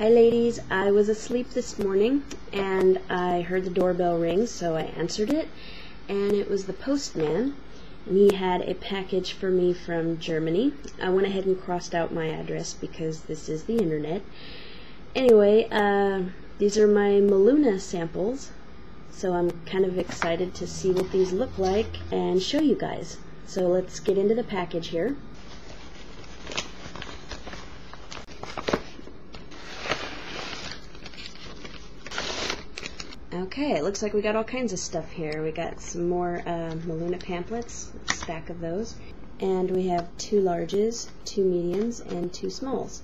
Hi ladies, I was asleep this morning and I heard the doorbell ring, so I answered it, and it was the postman, and he had a package for me from Germany. I went ahead and crossed out my address because this is the internet. Anyway, these are my Meluna samples, so I'm kind of excited to see what these look like and show you guys. So let's get into the package here. Okay, it looks like we got all kinds of stuff here. We got some more Meluna pamphlets, a stack of those, and we have 2 larges, 2 mediums, and 2 smalls.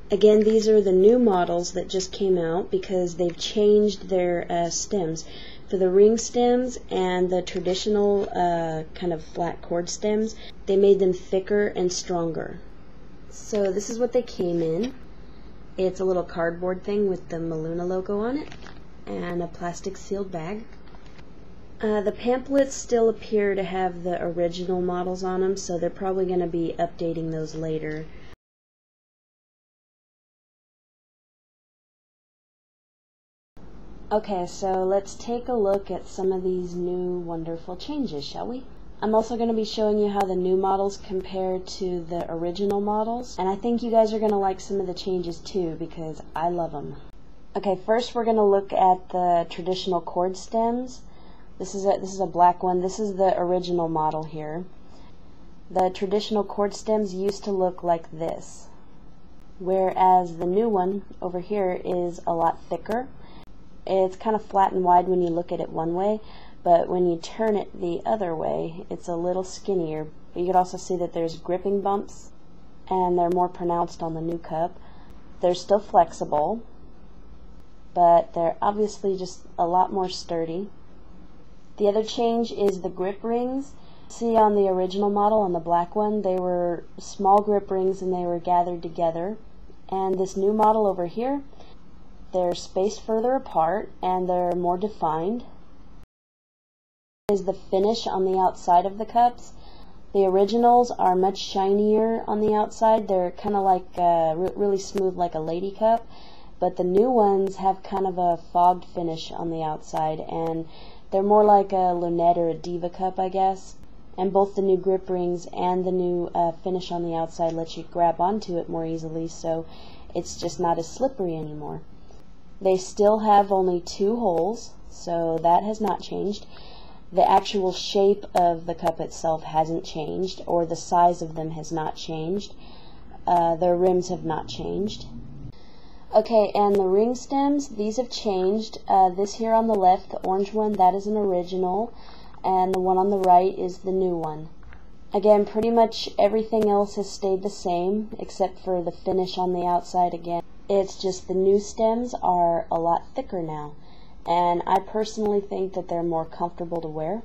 Again, these are the new models that just came out because they've changed their stems. For the ring stems and the traditional kind of flat cord stems, they made them thicker and stronger. So this is what they came in. It's a little cardboard thing with the Meluna logo on it, and a plastic sealed bag. The pamphlets still appear to have the original models on them, so they're probably going to be updating those later. Okay, so let's take a look at some of these new wonderful changes, shall we? I'm also going to be showing you how the new models compare to the original models, and I think you guys are going to like some of the changes too because I love them. Okay, first we're going to look at the traditional cord stems. This is a black one. This is the original model here. The traditional cord stems used to look like this, whereas the new one over here is a lot thicker. It's kind of flat and wide when you look at it one way, but when you turn it the other way, it's a little skinnier. But you can also see that there's gripping bumps, and they're more pronounced on the new cup. They're still flexible, but they're obviously just a lot more sturdy. The other change is the grip rings. See, on the original model, on the black one, they were small grip rings and they were gathered together. And this new model over here, they're spaced further apart and they're more defined. Is the finish on the outside of the cups. The originals are much shinier on the outside. They're kind of like really smooth, like a Ladycup. But the new ones have kind of a fogged finish on the outside, and they're more like a Lunette or a DivaCup, I guess. And both the new grip rings and the new finish on the outside let you grab onto it more easily, so it's just not as slippery anymore. They still have only 2 holes, so that has not changed. The actual shape of the cup itself hasn't changed, or the size of them has not changed. Their rims have not changed. Okay, and the ring stems, these have changed. This here on the left, the orange one, that is an original, and the one on the right is the new one. Again, pretty much everything else has stayed the same, except for the finish on the outside again. It's just the new stems are a lot thicker now, and I personally think that they're more comfortable to wear.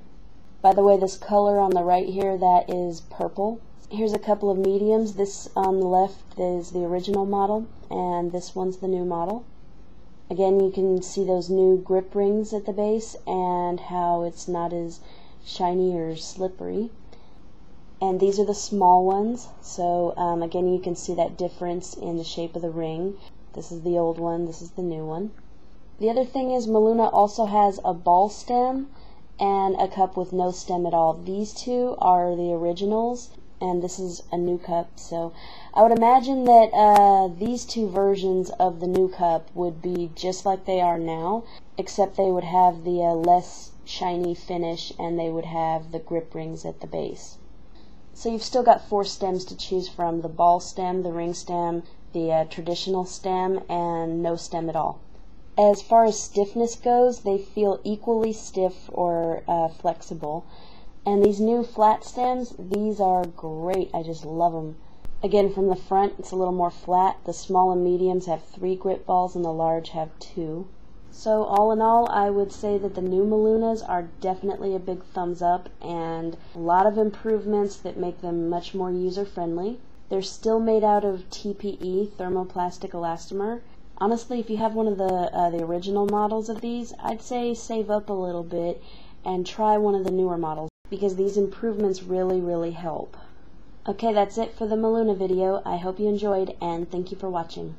By the way, this color on the right here, that is purple. Here's a couple of mediums. This on the left is the original model, and this one's the new model. Again, you can see those new grip rings at the base and how it's not as shiny or slippery. And these are the small ones, so again, you can see that difference in the shape of the ring. This is the old one, this is the new one. The other thing is Meluna also has a ball stem and a cup with no stem at all. These 2 are the originals, and this is a new cup, so I would imagine that these 2 versions of the new cup would be just like they are now, except they would have the less shiny finish and they would have the grip rings at the base. So you've still got 4 stems to choose from: the ball stem, the ring stem, the traditional stem, and no stem at all. As far as stiffness goes, they feel equally stiff or flexible. And these new flat stems, these are great. I just love them. Again, from the front, it's a little more flat. The small and mediums have 3 grip balls and the large have 2. So all in all, I would say that the new Melunas are definitely a big thumbs up, and a lot of improvements that make them much more user-friendly. They're still made out of TPE, thermoplastic elastomer. Honestly, if you have one of the original models of these, I'd say save up a little bit and try one of the newer models, because these improvements really help. Okay, that's it for the Meluna video. I hope you enjoyed, and thank you for watching.